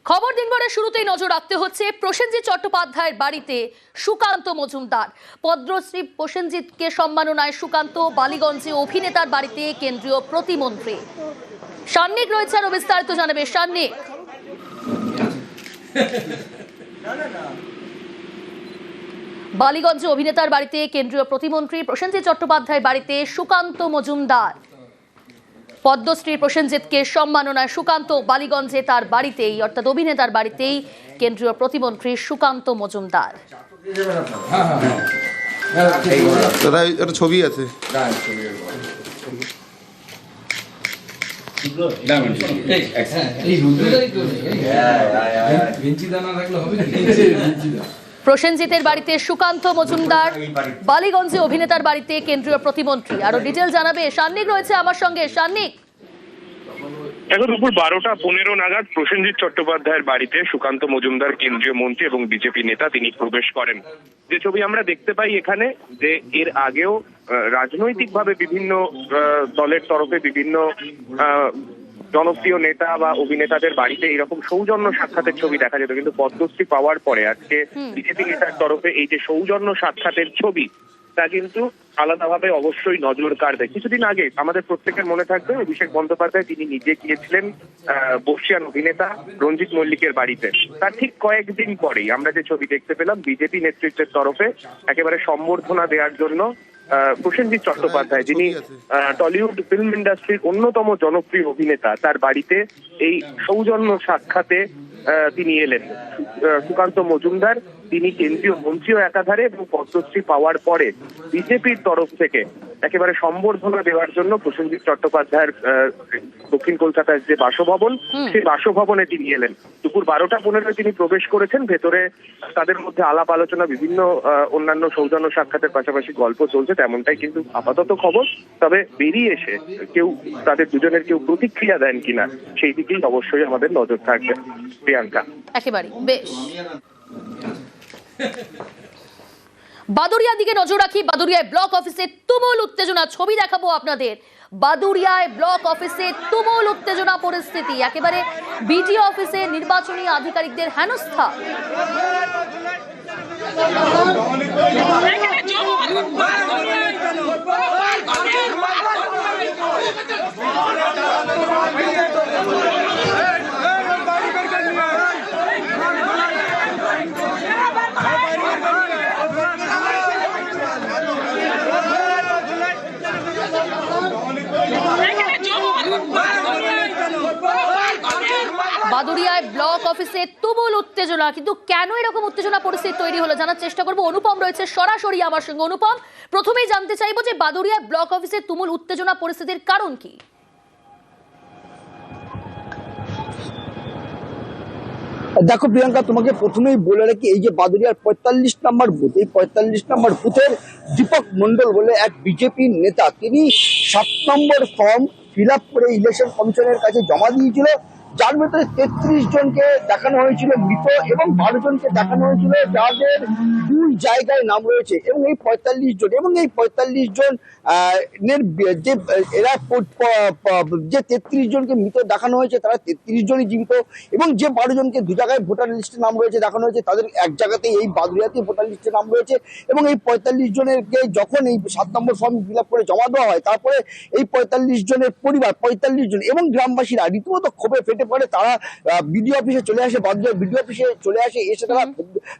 খবর দিনভরের শুরুতেই নজর রাখতে হচ্ছে প্রসেনজিৎ চট্টোপাধ্যায়ের বাড়িতে সুকান্ত মজুমদার। পদ্মশ্রী প্রসেনজিৎকে সম্মাননায় সুকান্ত বালিগঞ্জে অভিনেতার বাড়িতে কেন্দ্রীয় প্রতিমন্ত্রী সান্নিক রয়েছে। আরো বিস্তারিত জানাবে সান্নিক। বালিগঞ্জে অভিনেতার বাড়িতে কেন্দ্রীয় প্রতিমন্ত্রী প্রসেনজিৎ চট্টোপাধ্যায়ের বাড়িতে সুকান্ত মজুমদার। পদ্মশ্রী প্রসেনজিৎকে সম্মাননায় সুকান্ত বালিগঞ্জে তার বাড়িতেই অর্থাৎ অভিনেতার বাড়িতেই কেন্দ্রীয় প্রতিমন্ত্রী সুকান্ত মজুমদার। ছবি আছে। প্রসেনজিতের বাড়িতে সুকান্ত মজুমদার, বালিগঞ্জে অভিনেতার বাড়িতে কেন্দ্রীয় প্রতিমন্ত্রী। আরো ডিটেল জানাবে সান্নিক রয়েছে আমার সঙ্গে। সান্নিক, এখন দুপুর 12:15 নাগাদ প্রসেনজিৎ চট্টোপাধ্যায়ের বাড়িতে সুকান্ত মজুমদার কেন্দ্রীয় মন্ত্রী এবং বিজেপি নেতা তিনি প্রবেশ করেন। যে ছবি আমরা দেখতে পাই এখানে, যে এর আগেও রাজনৈতিকভাবে বিভিন্ন দলের তরফে বিভিন্ন জনপ্রিয় নেতা বা অভিনেতাদের বাড়িতে এরকম সৌজন্য সাক্ষাতের ছবি দেখা যেত, কিন্তু পদ্মশ্রী পাওয়ার পরে আজকে বিজেপি নেতার তরফে এই যে সৌজন্য সাক্ষাতের ছবি, তা কিন্তু আলাদাভাবে অবশ্যই নজর কাড়বে। কিছুদিন আগে আমাদের প্রত্যেকের মনে থাকবে অভিষেক বন্দ্যোপাধ্যায় তিনি নিজে গিয়েছিলেন বর্ষিয়ান অভিনেতা রঞ্জিত মল্লিকের বাড়িতে। তার ঠিক কয়েকদিন পরেই আমরা যে ছবি দেখতে পেলাম বিজেপি নেতৃত্বের তরফে একেবারে সম্বর্ধনা দেওয়ার জন্য প্রসেনজিৎ চট্টোপাধ্যায়, যিনি টলিউড ফিল্ম ইন্ডাস্ট্রির অন্যতম জনপ্রিয় অভিনেতা, তার বাড়িতে এই সৌজন্য সাক্ষাতে তিনি এলেন। সুকান্ত মজুমদার তিনি কেন্দ্রীয় মন্ত্রীও একাধারে এবং পদ্মশ্রী পাওয়ার পরে বিজেপির তরফ থেকে একেবারে সম্বর্ধনা দেওয়ার জন্য প্রসেনজিৎ চট্টোপাধ্যায়ের দক্ষিণ কলকাতার যে বাসভবন, সেই বাসভবনে তিনি এলেন। দুপুর 12:15 তিনি প্রবেশ করেছেন। ভেতরে তাদের মধ্যে আলাপ আলোচনা, বিভিন্ন অন্যান্য সৌজন্য সাক্ষাতের পাশাপাশি গল্প চলছে, তেমনটাই কিন্তু আপাতত খবর। তবে বেরিয়ে এসে কেউ তাদের দুজনের কেউ প্রতিক্রিয়া দেন কিনা সেই দিকেই অবশ্যই আমাদের নজর থাকবে। প্রিয়াঙ্কা, একেবারে বেশ। বাদুড়িয়ার দিকে নজর রাখি। বাদুড়িয়ায় ব্লক অফিসে তুমুল উত্তেজনা, ছবি দেখাবো আপনাদের। বাদুড়িয়ায় ব্লক অফিসে তুমুল উত্তেজনা পরিস্থিতি, একেবারে বিডিও অফিসে নির্বাচনী আধিকারিকদের হেনস্থা। বাদুড়িয়ায় ব্লক অফিসে তুমুল উত্তেজনা, কিন্তু কেন এরকম উত্তেজনা পরিস্থিতি তৈরি হলো জানার চেষ্টা করবো। অনুপম রয়েছে সরাসরি আমার সঙ্গে। অনুপম, প্রথমেই জানতে চাইবো যে বাদুড়িয়ায় ব্লক অফিসে তুমুল উত্তেজনা পরিস্থিতির কারণ কি? দেখো প্রিয়াঙ্কা, তোমাকে প্রথমেই বলে রাখি, এই যে বাদুড়িয়ার 45 নম্বর বুথ, এই 45 নম্বর বুথের দীপক মন্ডল বলে এক বিজেপি নেতা, তিনি 7 নম্বর ফর্ম ফিল আপ করে ইলেকশন কমিশনের কাছে জমা দিয়েছিল, যার ভেতরে 33 জনকে দেখানো হয়েছিল মৃত এবং 12 জনকে দেখানো হয়েছিল যাদের 2 জায়গায় নাম রয়েছে। এবং এই 45 জন এবং এই 45 জন যে এরা যে 33 জনকে মৃত দেখানো হয়েছে তারা 33 জনই জীবিত, এবং যে 12 জনকে 2 জায়গায় ভোটার লিস্টে নাম রয়েছে দেখানো হয়েছে তাদের এক জায়গাতেই এই বাদুড়িয়াতে ভোটার লিস্টে নাম রয়েছে। এবং এই 45 জনেরকে যখন এই 7 নম্বর ফর্ম ফিল আপ করে জমা দেওয়া হয়, তারপরে এই 45 জনের পরিবার 45 জন এবং গ্রামবাসীরা রীতিমতো ক্ষোভে ফেটে পড়ে। তারা বিডিও অফিসে চলে আসে, বাদুড়িয়া বিডিও অফিসে চলে আসে, এসে তারা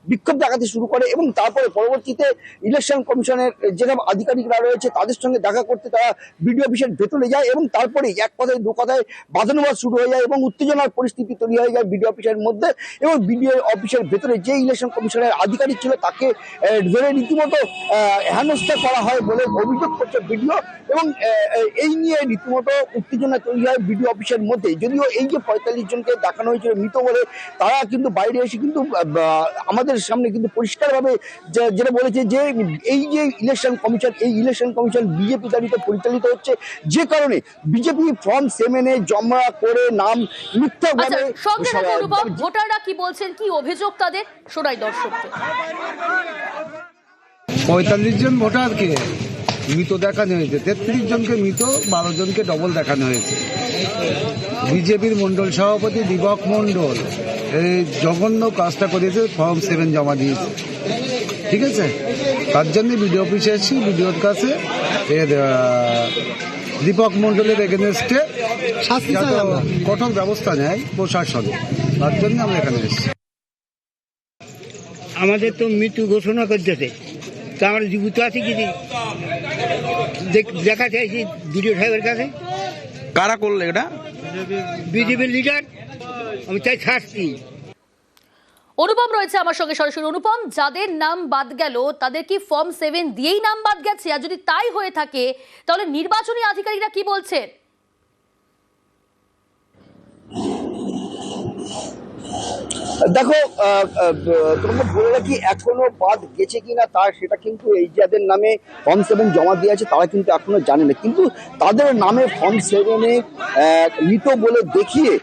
বিক্ষোভ দেখাতে শুরু করে এবং তারপরে পরবর্তীতে ইলেকশন কমিশনের যেসব আধিকারিকরা রয়েছে তাদের সঙ্গে দেখা করতে তারা বিডিও অফিসের ভেতরে যায় এবং তারপরে এক কথায় দু কথায় বাদানুবাদ শুরু হয়ে যায় এবং উত্তেজনার পরিস্থিতি তৈরি হয়ে যায় বিডিও অফিসের মধ্যে। এবং বিডিও অফিসের ভেতরে যে ইলেকশন কমিশনের আধিকারিক ছিল তাকে ধরে রীতিমতো হেনস্থা করা হয় বলে অভিযোগ করছে বিডিও, এবং এই নিয়ে রীতিমতো উত্তেজনা তৈরি হয় বিডিও অফিসের মধ্যে। যদিও এই যে 45 জনকে দেখানো হয়েছিল মৃত বলে, তারা কিন্তু বাইরে এসে কিন্তু আমাদের সামনে কিন্তু পরিষ্কারভাবে যেটা বলেছে যে এই যে ইলেকশন কমিশন, এই ইলেকশন কমিশন বিজেপি দ্বারিত পরিচালিত হচ্ছে, যে কারণে বিজেপি ফর্ম 7 জমা করে নাম মিথ্যাভাবে। ভোটাররা কি বলছেন, কি অভিযোগ তাদের, শোনাই দর্শকদের। 45 জন ভোটারকে মৃত দেখানো হয়েছে, 33 জনকে মৃত, 12 জনকে ডবল দেখানো হয়েছে। বিজেপির মন্ডল সভাপতি দীপক মন্ডল এই জঘন্য কাজটা করেছে, ফর্ম 7 জমা দিয়েছে, ঠিক আছে? তার জন্য বিডিও অফিসে এসেছি, বিডিওর কাছে এর দীপক মণ্ডলের এগেনস্টে কঠোর ব্যবস্থা নেয় প্রশাসন, তার জন্য আমরা এখানে এসেছি। আমাদের তো মৃত্যু ঘোষণা করতেছে, তা আমরা জীবিত আছি কি দেখা চাইছি বিডিও সাহেবের কাছে। কারা করলে এটা? বিজেপির লিডার, আমি চাই শাস্তি। অনুপম রয়েছে আমার সঙ্গে সরাসরি। অনুপম, যাদের নাম বাদ গেল তাদের কি ফর্ম 7 দিয়েই নাম বাদ গেছে? আর যদি তাই হয়ে থাকে তাহলে নির্বাচনী আধিকারিকরা কি বলছেন? দেখো, তোমাকে বলে রাখি, এখনো বাদ গেছে কিনা তার সেটা কিন্তু এই যাদের নামে ফর্ম 7 জমা দিয়ে আছে তারা কিন্তু এখনো জানে না, কিন্তু তাদের নামে ফর্ম 7-এ মৃত বলে দেখিয়ে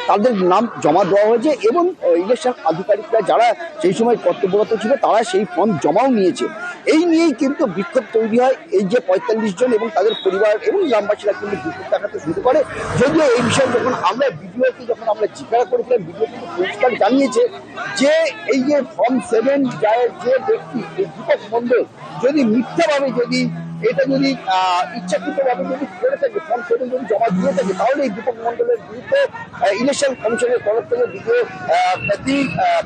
তাদের নাম জমা দেওয়া হয়েছে এবং ইলেকশন আধিকারিকরা যারা সেই সময় কর্তব্যরত ছিল তারা সেই ফর্ম জমাও নিয়েছে। এই নিয়েই কিন্তু বিক্ষোভ তৈরি হয়। এই যে 45 জন এবং তাদের পরিবার এবং গ্রামবাসীরা কিন্তু বিক্ষোভ দেখাতে শুরু করে। যদিও এই বিষয়ে যখন আমরা ভিডিওকে জিজ্ঞাসা করেছিলাম, ভিডিও কিন্তু পরিষ্কার জানিয়েছে যে এই যে ফর্ম 7 যে ব্যক্তি দীপক মণ্ডল যদি মিথ্যাভাবে এটা যদি ইচ্ছাকৃতভাবে যদি করে থাকে, ফর্ম 7 যদি জমা দিয়ে থাকে, তাহলে এই দীপক মণ্ডলের বিরুদ্ধে ইলেকশন কমিশনের তরফ থেকে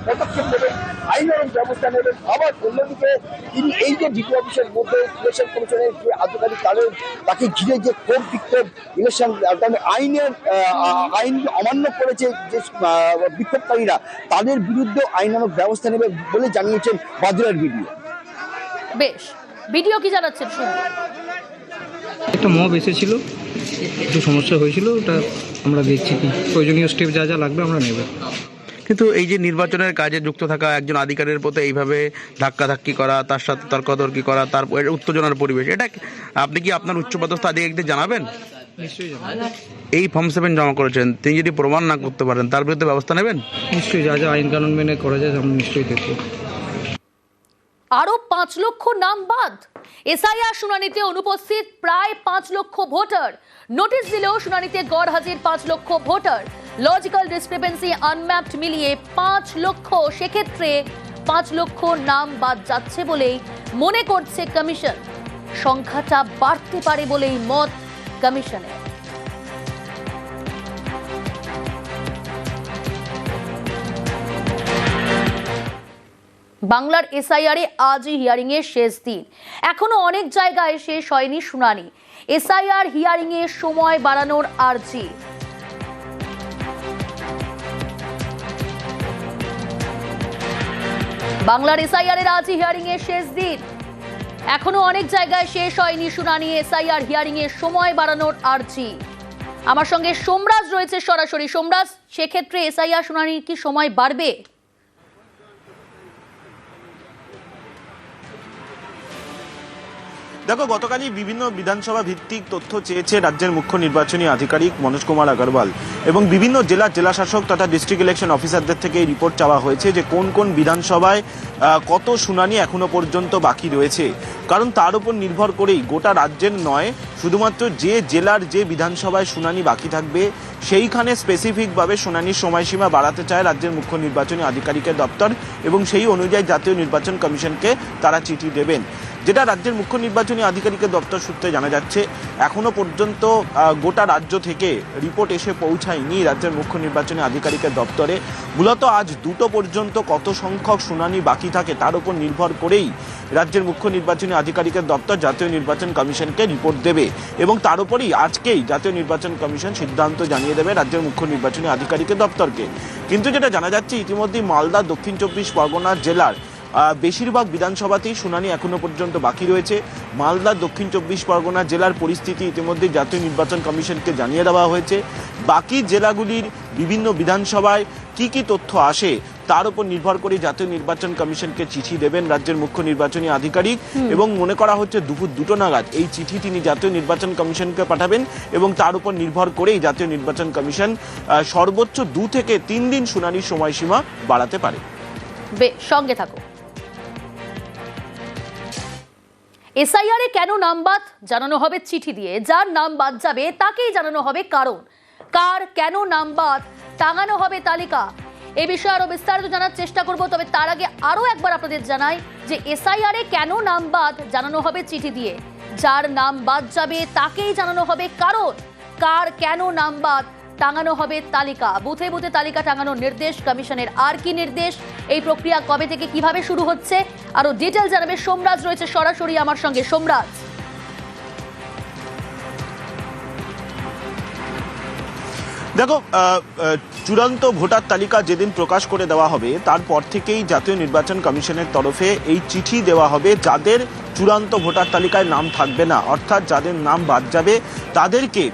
পদক্ষেপ নেবেন, আইনানুগ ব্যবস্থা নেবেন। আবার অন্যদিকে তিনি এই যে ডিপি অফিসের মধ্যে ইলেকশন কমিশনের যে আধিকারিক তাকে ঘিরে যে ক্ষোভ বিক্ষোভ, ইলেকশন আইন অমান্য করেছে যে বিক্ষোভকারীরা, তাদের বিরুদ্ধে আইনানুগ ব্যবস্থা নেবে বলে জানিয়েছেন বাদুড়ার ভিডিও। বেশ, ভিডিও কি জানাচ্ছেন শুনুন। একটা মব এসেছিল, একটু সমস্যা হয়েছিল, ওটা আমরা দেখছি কি প্রয়োজনীয় স্টেপ যা যা লাগবে আমরা নেব। কিন্তু এই যে নির্বাচনের কাজে যুক্ত থাকা একজন আধিকারিকের প্রতি এইভাবে ধাক্কাধাক্কি করা, তার সাথে তর্কাতর্কি করা, তার উত্তেজনার পরিবেশ, এটা আপনি কি আপনার উচ্চপদস্থ আধিকারিকদের জানাবেন? নিশ্চয়ই জানাবো। এই ফর্ম 7 জমা করেছেন, তিনি যদি প্রমাণ না করতে পারেন তার বিরুদ্ধে ব্যবস্থা নেবেন? নিশ্চয়ই যা যা আইন কানুন মেনে করা যায় আমরা নিশ্চয়ই দেখব। আরো 5 লক্ষ নাম বাদ। এসআইআর শুনানিতে অনুপস্থিত প্রায় 5 লক্ষ ভোটার। নোটিশ দিলেও শুনানিতে গড় হাজির 5 লক্ষ ভোটার। লজিক্যাল ডিসক্রিপেন্সি আনম্যাপড মিলিয়ে 5 লক্ষ, সেক্ষেত্রে 5 লক্ষ নাম বাদ যাচ্ছে বলেই মনে করছে কমিশন। সংখ্যাটা বাড়তে পারে বলেই মত কমিশনের। বাংলার এসআইআর এ আজই হিয়ারিং এর শেষ দিন। এখনো অনেক জায়গায় শেষ হয়নি শুনানি। এসআইআর হিয়ারিং এর সময় বাড়ানোর আর্জি। বাংলার এসআইআর এর আজই হিয়ারিং এর শেষ দিন। এখনো অনেক জায়গায় শেষ হয়নি শুনানি। এসআইআর হিয়ারিং এর সময় বাড়ানোর আর্জি। আমার সঙ্গে সোমরাজ রয়েছে সরাসরি। সোমরাজ, সেক্ষেত্রে এসআইআর শুনানির কি সময় বাড়বে? দেখো, গতকালই বিভিন্ন বিধানসভা ভিত্তিক তথ্য চেয়েছে রাজ্যের মুখ্য নির্বাচনী আধিকারিক মনোজ কুমার আগরওয়াল এবং বিভিন্ন জেলা শাসক তথা ডিস্ট্রিক্ট ইলেকশন অফিসারদের থেকে এই রিপোর্ট চাওয়া হয়েছে যে কোন কোন বিধানসভায় কত শুনানি এখনো পর্যন্ত বাকি রয়েছে। কারণ তার উপর নির্ভর করেই গোটা রাজ্যের নয়, শুধুমাত্র যে জেলার যে বিধানসভায় শুনানি বাকি থাকবে সেইখানে স্পেসিফিকভাবে শুনানির সময়সীমা বাড়াতে চায় রাজ্যের মুখ্য নির্বাচনী আধিকারিকের দপ্তর এবং সেই অনুযায়ী জাতীয় নির্বাচন কমিশনকে তারা চিঠি দেবেন। যেটা রাজ্যের মুখ্য নির্বাচনী আধিকারিকের দপ্তর সূত্রে জানা যাচ্ছে, এখনো পর্যন্ত গোটা রাজ্য থেকে রিপোর্ট এসে পৌঁছায়নি রাজ্যের মুখ্য নির্বাচনী আধিকারিকের দপ্তরে। মূলত আজ 2টো পর্যন্ত কত সংখ্যক শুনানি বাকি থাকে তার উপর নির্ভর করেই রাজ্যের মুখ্য নির্বাচনী আধিকারিকের দপ্তর জাতীয় নির্বাচন কমিশনকে রিপোর্ট দেবে এবং তার উপরই আজকেই জাতীয় নির্বাচন কমিশন সিদ্ধান্ত জানিয়ে দেবে রাজ্যের মুখ্য নির্বাচনী আধিকারিকের দপ্তরকে। কিন্তু যেটা জানা যাচ্ছে, ইতিমধ্যেই মালদা, দক্ষিণ 24 পরগনা জেলার বেশিরভাগ বিধানসভাতেই শুনানি এখনো পর্যন্ত বাকি রয়েছে। মালদা, দক্ষিণ 24 পরগনা জেলার পরিস্থিতি ইতিমধ্যে জাতীয় নির্বাচন কমিশনকে জানিয়ে দেওয়া হয়েছে। বাকি জেলাগুলির বিভিন্ন বিধানসভায় কি কি তথ্য আসে তার উপর নির্ভর করে জাতীয় নির্বাচন কমিশনকে চিঠি দেবেন রাজ্যের মুখ্য নির্বাচনী আধিকারিক এবং মনে করা হচ্ছে দুপুর 2টো নাগাদ এই চিঠি তিনি জাতীয় নির্বাচন কমিশনকে পাঠাবেন এবং তার উপর নির্ভর করেই জাতীয় নির্বাচন কমিশন সর্বোচ্চ 2 থেকে 3 দিন শুনানির সময়সীমা বাড়াতে পারে। সঙ্গে থাকো। এসআইআর এ কেন নাম বাদ জানানো হবে চিঠি দিয়ে। যার নাম বাদ যাবে তাকেই জানানো হবে কারণ। কার কেন নাম বাদ টাঙানো হবে তালিকা। এই বিষয়ে আরো বিস্তারিত জানার চেষ্টা করব। তবে তার আগে আরো একবার আপনাদের জানাই যে এসআইআর এ কেন নাম বাদ জানানো হবে চিঠি দিয়ে। যার নাম বাদ যাবে তাকেই জানানো হবে কারণ, কার কেন নাম বাদ টাঙানো হবে তালিকা। বুথে বুথে তালিকা টাঙানোর নির্দেশ কমিশনের। আর কি নির্দেশ, এই প্রক্রিয়া কবে থেকে কিভাবে শুরু হচ্ছে, আরো ডিটেল জানাবে সোমরাজ রয়েছে সরাসরি আমার সঙ্গে। সোমরাজ, দেখো, চূড়ান্ত ভোটার তালিকা যেদিন প্রকাশ করে দেওয়া হবে তারপর থেকেই জাতীয় নির্বাচন কমিশনের তরফে এই চিঠি দেওয়া হবে যাদের চূড়ান্ত ভোটার তালিকায় নাম থাকবে না, অর্থাৎ যাদের নাম বাদ যাবে তাদেরকে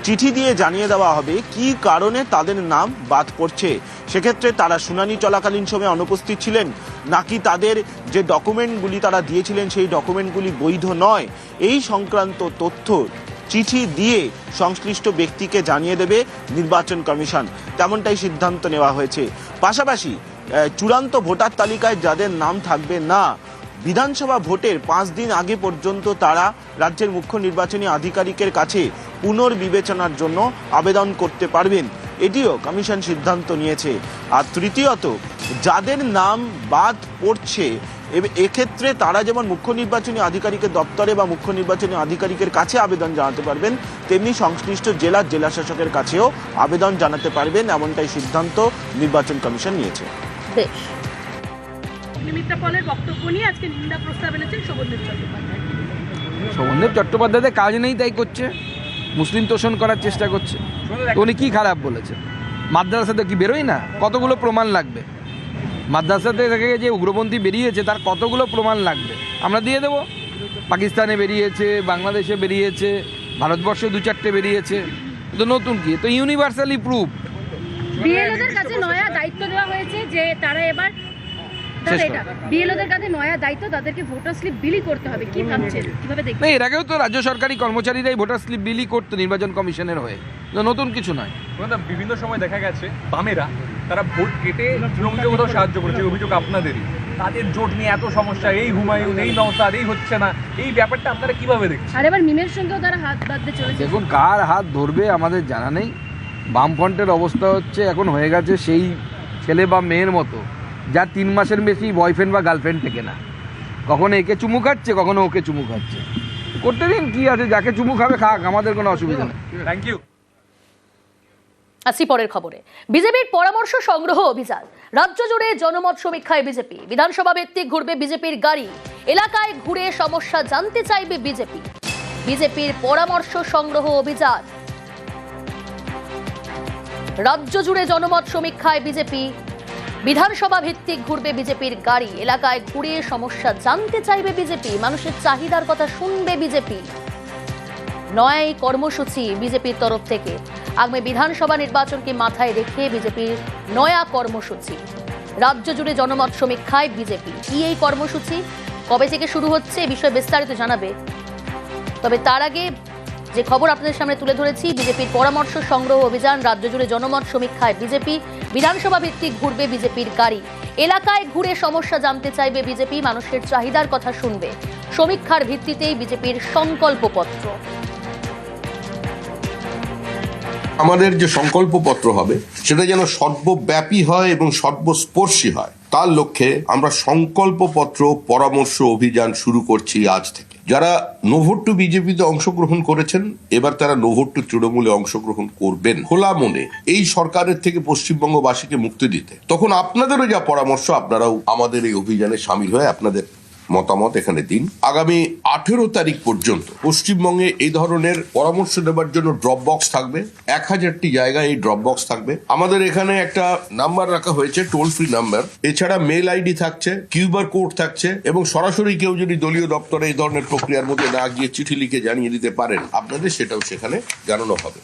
চিঠি দিয়ে জানিয়ে দেওয়া হবে কি কারণে তাদের নাম বাদ পড়ছে। সেক্ষেত্রে তারা শুনানি চলাকালীন সময়ে অনুপস্থিত ছিলেন নাকি তাদের যে ডকুমেন্টগুলি তারা দিয়েছিলেন সেই ডকুমেন্টগুলি বৈধ নয়, এই সংক্রান্ত তথ্য চিঠি দিয়ে সংশ্লিষ্ট ব্যক্তিকে জানিয়ে দেবে নির্বাচন কমিশন, তেমনটাই সিদ্ধান্ত নেওয়া হয়েছে। পাশাপাশি চূড়ান্ত ভোটার তালিকায় যাদের নাম থাকবে না, বিধানসভা ভোটের 5 দিন আগে পর্যন্ত তারা রাজ্যের মুখ্য নির্বাচনী আধিকারিকের কাছে পুনর্বিবেচনার জন্য আবেদন করতে পারবেন, এটিও কমিশন সিদ্ধান্ত নিয়েছে। আর তৃতীয়ত, যাদের নাম বাদ পড়ছে এক্ষেত্রে তারা যেমন মুখ্য নির্বাচনী আধিকারিকের দপ্তরে বা মুখ্য নির্বাচনী আধিকারিকের কাছে আবেদন জানাতে পারবেন, তেমনি সংশ্লিষ্ট জেলা শাসকের কাছেও আবেদন জানাতে পারবেন, এমনটাই সিদ্ধান্ত নির্বাচন কমিশন নিয়েছে। বেশ। অগ্নিমিত্রা পলের বক্তব্য নিয়ে আজকে নিন্দা প্রস্তাব এনেছেন শোভনদেব চট্টোপাধ্যায়। শোভনদেব চট্টোপাধ্যায় কাজ নেই তাই করছে, মুসলিম তোষণ করার চেষ্টা করছে। উনি কি খারাপ বলেছেন? মাদ্রাসাতে কি বেরোয় না? কতগুলো প্রমাণ লাগবে? মাদ্রাসাতে থেকে যে উগ্রপন্থী বেরিয়েছে তার কতগুলো প্রমাণ লাগবে, আমরা দিয়ে দেবো। পাকিস্তানে বেরিয়েছে, বাংলাদেশে বেরিয়েছে, ভারতবর্ষে 2-4টে বেরিয়েছে, তো নতুন কি? তো ইউনিভার্সালি প্রুফ। বিএলওদের কাছে নয়া দায়িত্ব দেওয়া হয়েছে যে তারা এবার বিএলওদের কাছে নয়া দায়িত্ব, তাদেরকে ভোটার স্লিপ বিলি করতে হবে। কি ভাবছেন, কিভাবে দেখবেন? এর আগেও তো রাজ্য সরকারি কর্মচারীরাই ভোটার স্লিপ বিলি করতো নির্বাচন কমিশনের হয়ে, নতুন কিছু নয়। বিভিন্ন সময় দেখা গেছে বামেরা তারা ভোট কেটে তৃণমূলকে কোথাও সাহায্য করেছে, অভিযোগ আপনাদেরই। তাদের জোট নিয়ে এত সমস্যা, এই হুমায়ুন, এই নওশাদ, এই হচ্ছে না, এই ব্যাপারটা আপনারা কিভাবে দেখছেন? আর এবার মিমের সঙ্গেও তারা হাত বাঁধতে চলেছে। দেখুন, কার হাত ধরবে আমাদের জানা নেই। বামফ্রন্টের অবস্থা হচ্ছে এখন হয়ে গেছে সেই ছেলে বা মেয়ের মতো যার 3 মাসের বেশি বয়ফ্রেন্ড বা গার্লফ্রেন্ড থেকে না, কখনো একে চুমু খাচ্ছে, কখনো ওকে চুমু খাচ্ছে। করতে দিন, কি আছে, যাকে চুমু খাবে খাক, আমাদের কোনো অসুবিধা নেই। Thank you. আসি পরের খবরে। বিজেপির পরামর্শ সংগ্রহ অভিযান, রাজ্য জুড়ে জনমত সমীক্ষায় বিজেপি। বিধানসভা ভিত্তিক ঘুরবে বিজেপির গাড়ি, এলাকায় ঘুরে সমস্যা জানতে চাইবে বিজেপি। বিজেপির পরামর্শ সংগ্রহ অভিযান, রাজ্য জুড়ে জনমত সমীক্ষায় বিজেপি। বিধানসভা ভিত্তিক ঘুরবে বিজেপির গাড়ি, এলাকায় ঘুরে সমস্যা জানতে চাইবে বিজেপি, মানুষের চাহিদার কথা শুনবে বিজেপি। নয়া এই কর্মসূচি বিজেপির তরফ থেকে। আগামী বিধানসভা নির্বাচনকে মাথায় রেখে বিজেপির নয়া কর্মসূচি, রাজ্য জুড়ে জনমত সমীক্ষায় বিজেপি। কি এই কর্মসূচি, কবে থেকে শুরু হচ্ছে, এই বিষয়ে বিস্তারিত জানাবে। তবে তার আগে যে খবর আপনাদের সামনে তুলে ধরেছি, বিজেপির পরামর্শ সংগ্রহ অভিযান, রাজ্য জুড়ে জনমত সমীক্ষায় বিজেপি। বিধানসভা ভিত্তিক ঘুরবে বিজেপির গাড়ি, এলাকায় ঘুরে সমস্যা জানতে চাইবে বিজেপি, মানুষের চাহিদার কথা শুনবে। সমীক্ষার ভিত্তিতেই বিজেপির সংকল্পপত্র। আমাদের যে সংকল্পপত্র হবে সেটা যেন সর্বব্যাপী হয় এবং সর্বস্পর্শী হয়, তার লক্ষ্যে আমরা সংকল্পপত্র পরামর্শ অভিযান শুরু করছি আজ থেকে। যারা নো ভোট টু বিজেপিতে অংশগ্রহণ করেছেন, এবার তারা নো ভোট টু তৃণমূলে অংশগ্রহণ করবেন খোলা মনে, এই সরকারের থেকে পশ্চিমবঙ্গবাসীকে মুক্তি দিতে। তখন আপনাদেরও যা পরামর্শ, আপনারাও আমাদের এই অভিযানে সামিল হয়ে আপনাদের মতামত এখানে দিন। আগামী 18 তারিখ পর্যন্ত পশ্চিমবঙ্গে এই ধরনের পরামর্শ দেওয়ার জন্য ড্রপ বক্স থাকবে। 1000টি জায়গায় এই ড্রপ বক্স থাকবে। আমাদের এখানে একটা নাম্বার রাখা হয়েছে, টোল ফ্রি নাম্বার। এছাড়া মেল আইডি থাকছে, কিউআর কোড থাকছে, এবং সরাসরি কেউ যদি দলীয় দপ্তরে এই ধরনের প্রক্রিয়ার মধ্যে না গিয়ে চিঠি লিখে জানিয়ে দিতে পারেন আপনাদের, সেটাও সেখানে জানানো হবে।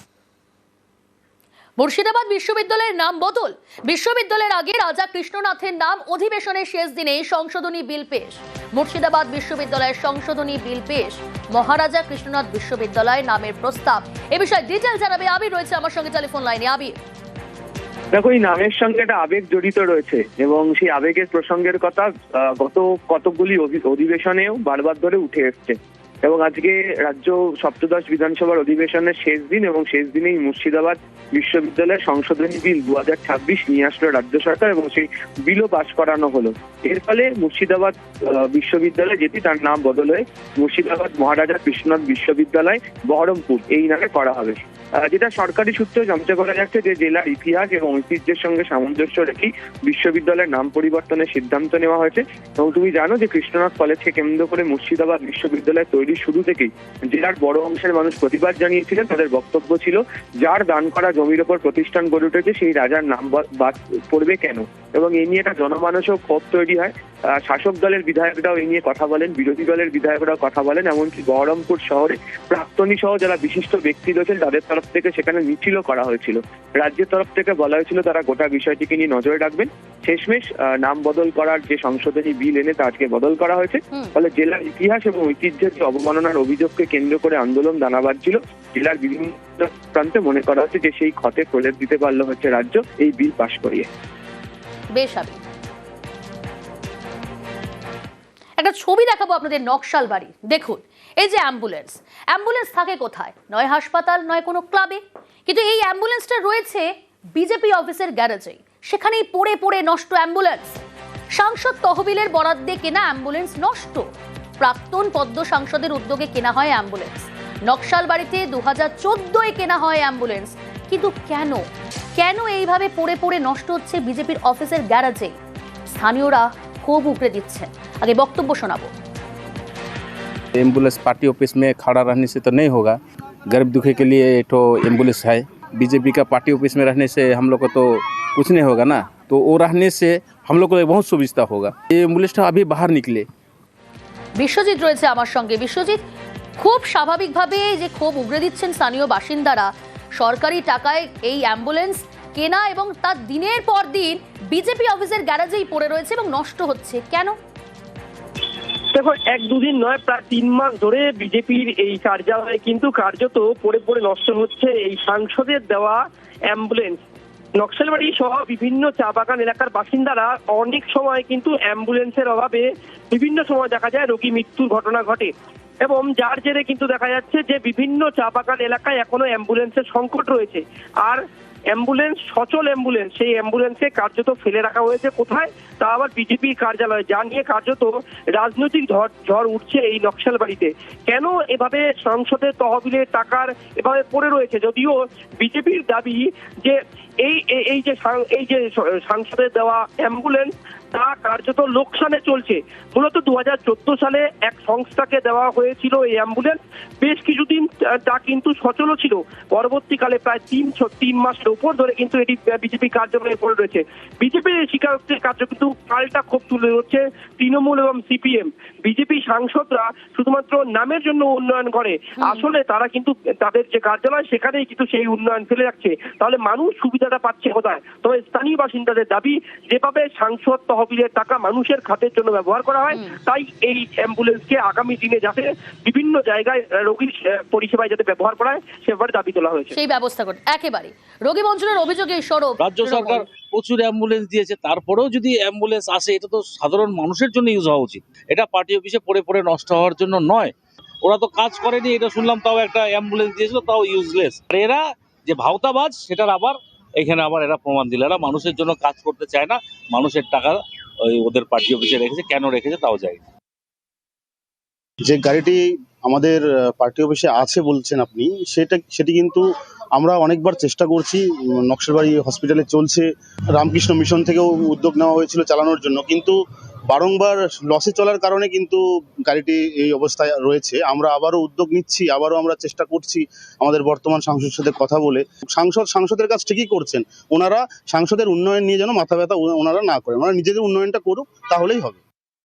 মুর্শিদাবাদ বিশ্ববিদ্যালয়ের নাম বদল, বিশ্ববিদ্যালয়ের আগে রাজা কৃষ্ণনাথের নাম। অধিবেশনের শেষ দিনে সংশোধনী বিল পেশ, মুর্শিদাবাদ বিশ্ববিদ্যালয়ের সংশোধনী বিল পেশ। মহারাজা কৃষ্ণনাথ বিশ্ববিদ্যালয় নামের প্রস্তাব, এ বিষয়ে ডিটেল জানাবে আবির রয়েছে আমার সঙ্গে টেলিফোন লাইনে। আবির, দেখো, এই নামের সঙ্গে একটা আবেগ জড়িত রয়েছে এবং সেই আবেগের প্রসঙ্গের কথা গত কতগুলি অধিবেশনেও বারবার ধরে উঠে এসছে। এবং আজকে রাজ্য সপ্তদশ বিধানসভার অধিবেশনের শেষ দিন এবং শেষ দিনেই মুর্শিদাবাদ বিশ্ববিদ্যালয়ের সংশোধনী বিল 2026 নিয়ে আসলো রাজ্য সরকার এবং সেই বিলও পাশ করানো হলো। এর ফলে মুর্শিদাবাদ বিশ্ববিদ্যালয় যেটি তার নাম বদল হয়ে মুর্শিদাবাদ মহারাজা কৃষ্ণনাথ বিশ্ববিদ্যালয় বহরমপুর এই নামে করা হবে। যেটা সরকারি সূত্রে জানতে পারা যাচ্ছে যে জেলার ইতিহাস এবং ঐতিহ্যের সঙ্গে সামঞ্জস্য রেখেই বিশ্ববিদ্যালয়ের নাম পরিবর্তনের সিদ্ধান্ত নেওয়া হয়েছে। এবং তুমি জানো যে কৃষ্ণনাথ কলেজকে কেন্দ্র করে মুর্শিদাবাদ বিশ্ববিদ্যালয় তৈরির শুরু থেকেই জেলার বড় অংশের মানুষ প্রতিবাদ জানিয়েছিলেন। তাদের বক্তব্য ছিল যার দান করা জমির ওপর প্রতিষ্ঠান গড়ে উঠেছে সেই রাজার নাম বাদ পড়বে কেন, এবং এই নিয়ে একটা জনমানসও ক্ষোভ তৈরি হয়। শাসক দলের বিধায়করাও এই নিয়ে কথা বলেন, বিরোধী দলের বিধায়করাও কথা বলেন, এমনকি বহরমপুর শহরে প্রাক্তনী সহ যারা বিশিষ্ট ব্যক্তি রয়েছেন তাদের তরফ থেকে সেখানে মিছিলও করা হয়েছিল। রাজ্যের তরফ থেকে বলা হয়েছিল তারা গোটা বিষয়টিকে নিয়ে নজরে রাখবেন। শেষমেশ নাম বদল করার যে সংশোধনী বিল এনে তা আজকে বদল করা হয়েছে। ফলে জেলার ইতিহাস এবং ঐতিহ্যের যে অবমাননার অভিযোগকে কেন্দ্র করে আন্দোলন দানা বাঁধছিল, জেলার বিভিন্ন প্রান্তে মনে করা হচ্ছে যে সেই ক্ষতে প্রলেপ দিতে পারলো হচ্ছে রাজ্য এই বিল পাশ করিয়ে। বেশ, একটা ছবি দেখাবো আপনাদের নকশাল বাড়ি। দেখুন, এই যে অ্যাম্বুলেন্স থাকে কোথায়? নয় হাসপাতাল, নয় কোনো ক্লাবে, কিন্তু এই অ্যাম্বুলেন্সটা রয়েছে বিজেপি অফিসের গ্যারেজেই। সেখানেই পড়ে পড়ে নষ্ট অ্যাম্বুলেন্স। সাংসদ তহবিলের বরাদ্দে কেনা অ্যাম্বুলেন্স নষ্ট। প্রাক্তন পদ্ম সাংসদের উদ্যোগে কেনা হয় অ্যাম্বুলেন্স। নকশাল বাড়িতে 2014-এ কেনা হয় অ্যাম্বুলেন্স, কিন্তু কেন এইভাবে পড়ে পড়ে নষ্ট হচ্ছে বিজেপির অফিসের গ্যারেজে? স্থানীয়রা ক্ষোভ উগরে দিচ্ছেন। आगे वक्तव्य सुनाबो। एम्बुलेंस पार्टी ऑफिस में खड़ा रहने से तो नहीं होगा। गरीब दुखी के लिए एक तो एम्बुलेंस है। बीजेपी का पार्टी ऑफिस में रहने से हम लोग को तो कुछ नहीं होगा ना, तो वो रहने से हम लोग को बहुत सुविधा होगा। ये एम्बुलेंस अभी बाहर निकले। বিশ্বজিৎ রয়েছে আমার সঙ্গে। বিশ্বজিৎ, খুব স্বাভাবিকভাবে যে ক্ষোভ উগরে দিচ্ছেন স্থানীয় বাসিন্দারা, সরকারি টাকায় এই অ্যাম্বুলেন্স কেনা এবং তার দিনের পর দিন বিজেপি অফিসের গ্যারেজেই পড়ে রয়েছে এবং নষ্ট হচ্ছে, কেন? দেখো, 1-2 দিন নয়, প্রায় 3 মাস ধরে বিজেপির এই কার্যালয়ে কিন্তু কার্যত পড়ে পড়ে নষ্ট হচ্ছে এই সাংসদের দেওয়া অ্যাম্বুলেন্স। নকশালবাড়ি সহ বিভিন্ন চা বাগান এলাকার বাসিন্দারা অনেক সময় কিন্তু অ্যাম্বুলেন্সের অভাবে বিভিন্ন সময় দেখা যায় রোগী মৃত্যুর ঘটনা ঘটে, এবং যার জেরে কিন্তু দেখা যাচ্ছে যে বিভিন্ন চা বাগান এলাকায় এখনো অ্যাম্বুলেন্সের সংকট রয়েছে। আর অ্যাম্বুলেন্স, সচল অ্যাম্বুলেন্স, সেই অ্যাম্বুলেন্সে কার্যত ফেলে রাখা হয়েছে কোথায়? তা আবার বিজেপির কার্যালয়ে, যা নিয়ে কার্যত রাজনৈতিক ঝড় উঠছে এই নকশালবাড়িতে। কেন এভাবে সংসদের তহবিলের টাকার এভাবে পড়ে রয়েছে? যদিও বিজেপির দাবি যে এই যে সাংসদের দেওয়া অ্যাম্বুলেন্স তা কার্যত লোকসানে চলছে। মূলত 2014 সালে এক সংস্থাকে দেওয়া হয়েছিল এই অ্যাম্বুলেন্স। বেশ কিছুদিন তা কিন্তু সচল ছিল। পরবর্তীকালে প্রায় 3 মাসের উপর ধরে কিন্তু এটি বিজেপি কার্যালয়ে পড়ে রয়েছে। বিজেপির এই স্বীকারোক্তির কার্য কিন্তু পাল্টা ক্ষোভ তুলে ধরছে তৃণমূল এবং সিপিএম। বিজেপি সাংসদরা শুধুমাত্র নামের জন্য উন্নয়ন করে, আসলে তারা কিন্তু তাদের যে কার্যালয় সেখানেই কিন্তু সেই উন্নয়ন ফেলে রাখছে। তাহলে মানুষ সুবিধাটা পাচ্ছে কোথায়? তবে স্থানীয় বাসিন্দাদের দাবি, যেভাবে সাংসদ তহবিলের টাকা মানুষের খাতের জন্য ব্যবহার করা হয়, তাই এই অ্যাম্বুলেন্সকে আগামী দিনে যাতে বিভিন্ন জায়গায় রোগীর পরিষেবায় যাতে ব্যবহার করা হয় সে ব্যাপারে দাবি তোলা হয়েছে। সেই ব্যবস্থা করতে একেবারে রোগী বঞ্চনার অভিযোগে সরব রাজ্য সরকার প্রচুর অ্যাম্বুলেন্স দিয়েছে, তারপরেও যদি অ্যাম্বুলেন্স আসে এটা তো সাধারণ মানুষের জন্য ইউজ হওয়া উচিত। এটা পার্টি অফিসে পড়ে পড়ে নষ্ট হওয়ার জন্য নয়। ওরা তো কাজ করেনি, এটা শুনলাম, তাও একটা অ্যাম্বুলেন্স দিয়েছিল, তাও ইউজলেস। আর এরা যে ভাওতাবাজ সেটার আবার এখানে আবার এরা প্রমাণ দিল। এরা মানুষের জন্য কাজ করতে চায় না, মানুষের টাকা ওদের পার্টি অফিসে রেখেছে। কেন রেখেছে তাও যায়। যে গাড়িটি আমাদের পার্টি অফিসে আছে বলছেন আপনি, সেটি কিন্তু আমরা অনেকবার চেষ্টা করছি। নকশালবাড়ি হসপিটালে চলছে, রামকৃষ্ণ মিশন থেকেও উদ্যোগ নেওয়া হয়েছিল চালানোর জন্য, কিন্তু বারংবার লসে চলার কারণে কিন্তু গাড়িটি এই অবস্থায় রয়েছে। আমরা আবারও উদ্যোগ নিচ্ছি, আবারও আমরা চেষ্টা করছি আমাদের বর্তমান সাংসদের সাথে কথা বলে। সাংসদের কাজ ঠিকই করছেন, ওনারা সাংসদের উন্নয়ন নিয়ে যেন মাথা ব্যথা ওনারা না করেন, ওনারা নিজেদের উন্নয়নটা করুক, তাহলেই হবে।